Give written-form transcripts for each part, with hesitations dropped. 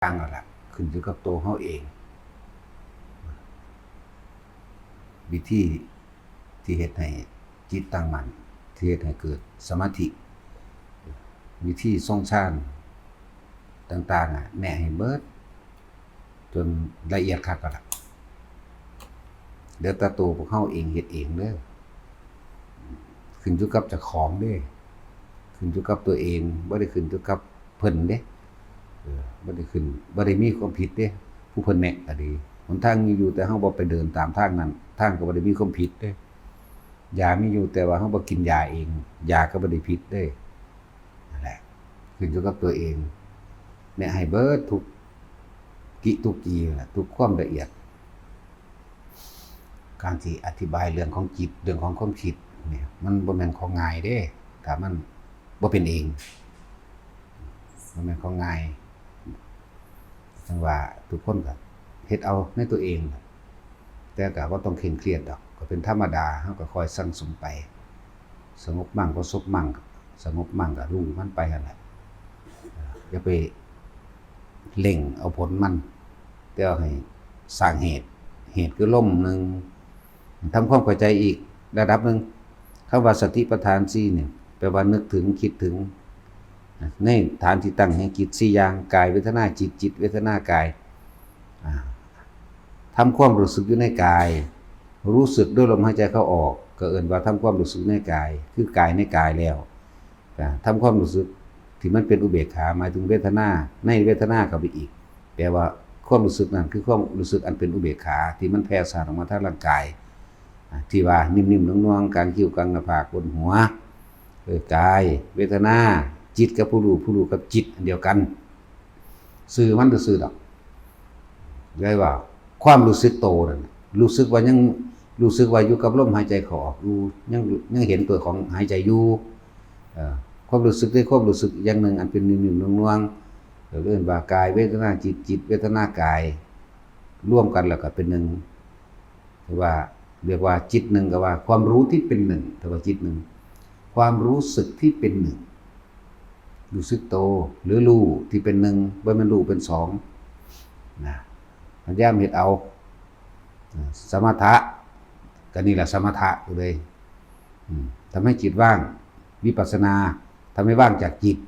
ตั้งเอาละขึ้นอยู่กับตัวเขาเองวิธีที่เฮ็ดให้จิตตั้งมั่นที่เฮ็ดให้เกิดสมาธิวิธีทรงฌานต่างๆแนะให้เบิดจนละเอียดคักก็ล่ะเดี๋ยวแต่ตัวพวกเขาเองเฮ็ดเองเด้อขึ้นอยู่กับเจ้าของเด้ขึ้นอยู่กับตัวเองบ่ได้ขึ้นอยู่กับเพิ่นเด้บ่ได้ขึ้นบ่ได้มีความผิดเด้ผู้เพิ่นแนะก็ดีหนทางมีอยู่แต่เฮาบ่ไปเดินตามทางนั้นทางก็บ่ได้มีความผิดเด้ยามีอยู่แต่ว่าเฮาบ่กินยาเองยาก็บ่ได้ผิดเด้นั่นแหละขึ้นอยู่กับตัวเองแนะให้เบิดทุกกิทุกกีล่ะทุกความละเอียดการที่อธิบายเรื่องของจิตเรื่องของความคิดเนี่ยมันบ่แม่นของง่ายเด้ถ้ามันบ่เป็นเองบ่แม่นของง่ายจังว่าทุกคนก็เฮ็ดเอาในตัวเองแต่ก็บ่ต้องเคร่งเครียดดอกก็เป็นธรรมดาเฮาก็ค่อยสั่งสมไปสงบมั่งประสบมั่งสงบมั่งก็รู้มันไปนั่นแหละอย่าไปเร่งเอาผลมันแต่เอาให้สร้างเหตุคือลมนึงทำความเข้าใจอีกระดับนึงคำว่าสติปัฏฐาน4เนี่ยแปลว่านึกถึงคิดถึงในฐานที่ตั้งแห่งจิต4อย่างกายเวทนาจิตจิตเวทนากายทำความรู้สึกอยู่ในกายรู้สึกด้วยลมหายใจเข้าออกก็เอิ้นว่าทำความรู้สึกในกายคือกายในกายแล้วทำความรู้สึกที่มันเป็นอุเบกขาหมายถึงเวทนาในเวทนาเข้าไปอีกแปลว่าความรู้สึกนั้นคือความรู้สึกอันเป็นอุเบกขาที่มันแผ่ซ่านออกมาทางร่างกายที่ว่านิ่มๆนุ่มๆกลางคิ้วกลางหน้าผากบนหัวกายเวทนาจิตกับผู้รู้กับจิตอันเดียวกันสื่อมันซื่อดอกเลยว่าความรู้สึกโตนั่นรู้สึกว่ายังรู้สึกว่าอยู่กับลมหายใจเข้าออกอยู่ยังเห็นตัวของหายใจอยู่ความรู้สึกได้ความรู้สึกอย่างหนึ่งอันเป็นนิ่มๆนุ่มๆเรียกว่ากายเวทนาจิตจิตเวทนากายร่วมกันแล้วก็เป็นหนึ่งหรือว่าเรียกว่าจิตหนึ่งก็ว่าความรู้ที่เป็นหนึ่งแต่ว่าจิตหนึ่งความรู้สึกที่เป็นหนึ่งรู้สึกโตหรือรู้ที่เป็นหนึ่งบ่แม่นรู้เป็นสองนะพยายามเฮ็ดเอาสมถะก็นี่แหละสมถะเลยทำให้จิตว่างวิปัสสนาทำให้ว่างจากจิต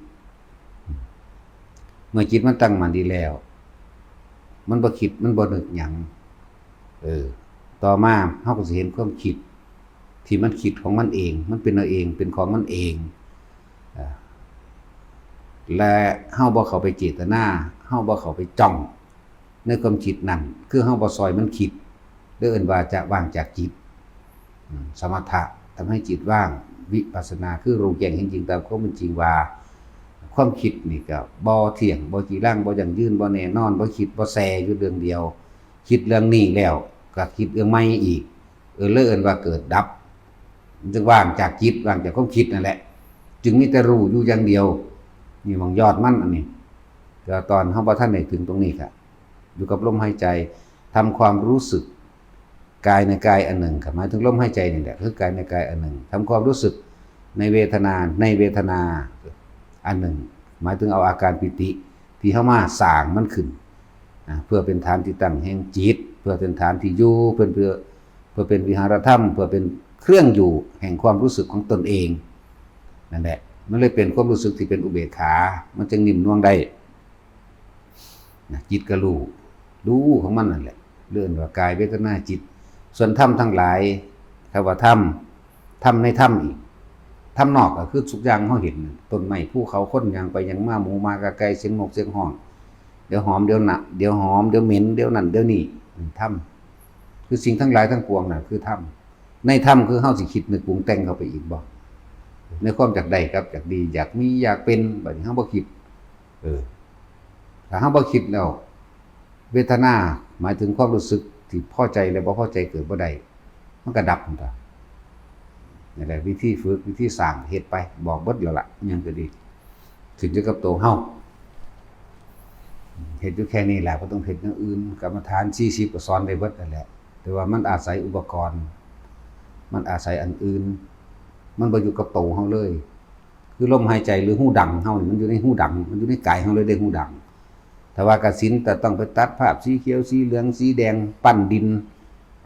เมื่อจิตมันตั้งมั่นดีแล้วมันบ่คิดมันบ่นึกหยังต่อมาเฮาก็สิเห็นความคิดที่มันคิดของมันเองมันเป็นเอาเองเป็นของมันเองและเฮาบ่เข้าไปเจตนาเฮาบ่เข้าไปจ้องในความคิดนั้นคือเฮาบ่ซอยมันคิดเอิ้นว่าจะว่างจากจิตสมถะทำให้จิตว่างวิปัสสนาคือรู้แจ้งเห็นจริงตามความเป็นจริงว่าความคิดนี่ก็บ่เที่ยงบ่จีรังบ่ยั่งยืนบ่แน่นอนบ่คิดบ่แซ่อยู่เรื่องเดียวคิดเรื่องนี้แล้วก็คิดเรื่องใหม่อีกเอิ้นว่าเกิดดับจึงว่างจากจิตว่างจากความคิดนั่นแหละจึงมีแต่รู้อยู่อย่างเดียวนี่มองยอดมันอันนี้ก็ตอนเฮาบ่ทันได้ถึงตรงนี้ครับอยู่กับลมหายใจทำความรู้สึกกายในกายอันหนึ่งหมายถึงลมหายใจนี่แหละคือกายในกายอันหนึ่งทำความรู้สึกในเวทนาอันหนึ่งหมายถึงเอาอาการปิติที่เข้ามาสร้างมันขึ้นเพื่อเป็นฐานที่ตั้งแห่งจิตเพื่อเป็นฐานที่อยู่เพื่อเป็นวิหารธรรมเพื่อเป็นเครื่องอยู่แห่งความรู้สึกของตนเองนั่นแหละมันเลยเป็นความรู้สึกที่เป็นอุเบกขามันจึงนิ่มนวลได้จิตก็รู้ของมันนั่นแหละเรื่องว่ากายเวทนาจิตส่วนธรรมทั้งหลายคำว่าธรรมในธรรมอีกธรรมนอกก็คือทุกอย่างเฮาเห็นต้นไม้ภูเขาคนอย่างไปอย่างมาหมูมากะไก่เสียงนกเสียงฮ้องเดี๋ยวหอมเดี๋ยวหนักเดี๋ยวหอมเดี๋ยวเหม็นเดี๋ยวนั่นเดี๋ยวนี่ธรรมคือสิ่งทั้งหลายทั้งปวงน่ะคือธรรมในธรรมคือเฮาสิคิดนึกปรุงแต่งเข้าไปอีกบ่ในความจากใดครับจากดีอยากมีอยากเป็นบัดนี้เฮาบ่คิดถ้าเฮาบ่คิดแล้วเวทนาหมายถึงความรู้สึกที่พอใจและบ่พอใจเกิดบ่ได้มันก็ดับหมดอ่ะนี่แหละวิธีฝึกวิธีสร้างเฮ็ดไปบอกเบิดแล้วล่ะยังก็ดีขึ้นอยู่กับตัวเฮาเฮ็ดอยู่แค่นี้แหละบ่ต้องเฮ็ดอย่างอื่นกรรมฐาน40ก็สอนได้เบิดนั่นแหละแต่ว่ามันอาศัยอุปกรณ์มันอาศัยอันอื่นมันบ่อยู่กับตัวเฮาเลยคือลมหายใจหรือหูดังเฮานี่มันอยู่ในหูดังมันอยู่ในกายเฮาเลยได้หูดัง ถ้าว่ากสิณแต่ต้องไปตัดภาพสีเขียวสีเหลืองสีแดงปั้นดิน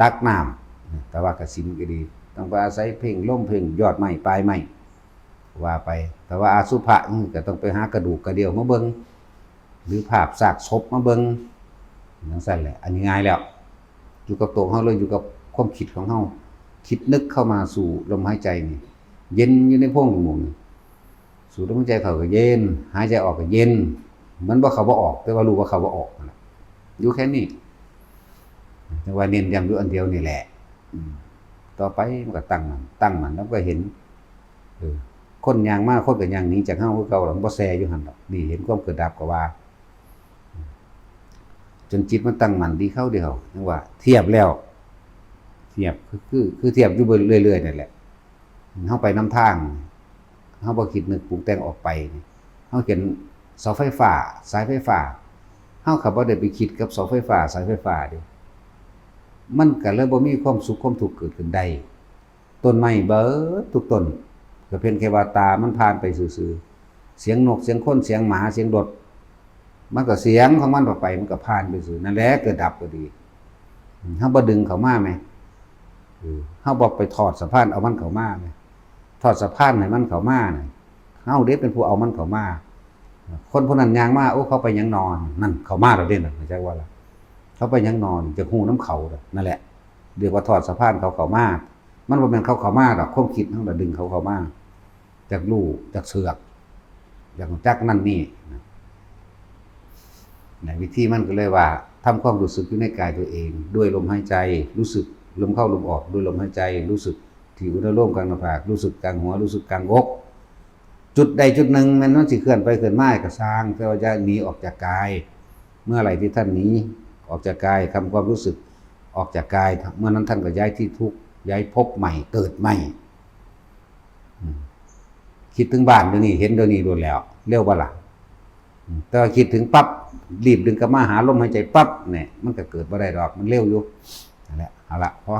ตักน้ำแต่ว่ากสิณก็ดีต้องไปอาศัยเพ่งล่มเพ่งยอดไม้ปลายไม้ว่าไปแต่ว่าอาสุภะก็ต้องไปหากระดูกกระเดี่ยวมาเบิ่งหรือภาพซากศพมาเบิ่งอย่างนั้นแหละอันนี้ง่ายแล้วอยู่กับตัวเฮาเลยอยู่กับความคิดของเฮาคิดนึกเข้ามาสู่ลมหายใจนี่เย็นอยู่ในโพรงจมูกสู่ลมหายใจเข้าก็เย็นหายใจออกก็เย็นเหมือนว่าเขาบ่ออกแต่ว่ารู้ว่าเขาบ่ออกนั่นแหละอยู่แค่นี้แต่ว่าเน้นย้ำอยู่อันเดียวนี่แหละต่อไปมันก็ตั้งมันแล้วก็เห็นคนยางมากคนก็ยางหนีจากเฮาคือเก่าหลังบ่แซ่อยู่หั่นดอกนี่เห็นความเกิดดับก็ว่าจนจิตมันตั้งมั่นดีเข้าเดียวจังว่าเทียบแล้วเทียบคือเทียบอยู่เรื่อยๆนั่นแหละเฮาไปนำทางเฮาบ่คิดนึกปรุงแต่งออกไปเฮาเห็นเสาไฟฟ้าสายไฟฟ้าเฮาก็บ่ได้ไปคิดกับเสาไฟฟ้าสายไฟฟ้าดิมันก็เลยบ่มีความสุขความทุกข์เกิดขึ้นได้ต้นไม้เบิดทุกต้นก็เพียงแค่ว่าตามันผ่านไปซื่อๆเสียงนกเสียงคนเสียงหมาเสียงรถมันก็เสียงของมันออกไปมันก็ผ่านไปซื่อนั่นแหละเกิดดับก็ดีเฮาบ่ดึงเข้ามาแม่เฮาบ่ไปถอดสะพานเอามันเข้ามาแม่ถอดสะพานให้มันเข้ามาน่ะเฮาเด้เป็นผู้เอามันเข้ามาคนพวกนั้นย่างมาโอ้เขาไปยังนอนนั่นเข้ามาแล้วเด้นั่นเข้าใจว่าล่ะเขาไปยังนอนจะฮู้น้ำเขานั่นแหละเรียกว่าถอดสะพานเขาเข้ามามันบ่แม่นเขาเข้ามาดอกความคิดเฮาน่ะดึงเขาเข้ามาจากรูจากเสือกจากจักนั่นนี่ในวิธีมันก็เลยว่าทำความรู้สึกอยู่ในกายตัวเองด้วยลมหายใจรู้สึกลมเข้าลมออกด้วยลมหายใจรู้สึกที่อุณหภูมิกลางหน้าผากรู้สึกกลางหัวรู้สึกกลางอกจุดใดจุดหนึ่งมันสิเคลื่อนไปเคลื่อนมาก็สร้างแต่ว่าจะหนีออกจากกายเมื่อไหร่ที่ท่านหนีออกจากกายทำความรู้สึกออกจากกายเมื่อนั้นท่านก็ย้ายที่ทุกข์ย้ายภพใหม่เกิดใหม่คิดถึงบ้านเดี๋ยวนี้เห็นเดี๋ยวนี้โดนแล้วเร็วบ่ล่ะแต่คิดถึงปั๊บรีบดึงกลับมาหาลมหายใจปั๊บเนี่ยมันก็เกิดบ่ได้ดอกมันเร็วอยู่นั่นแหละเอาละพอ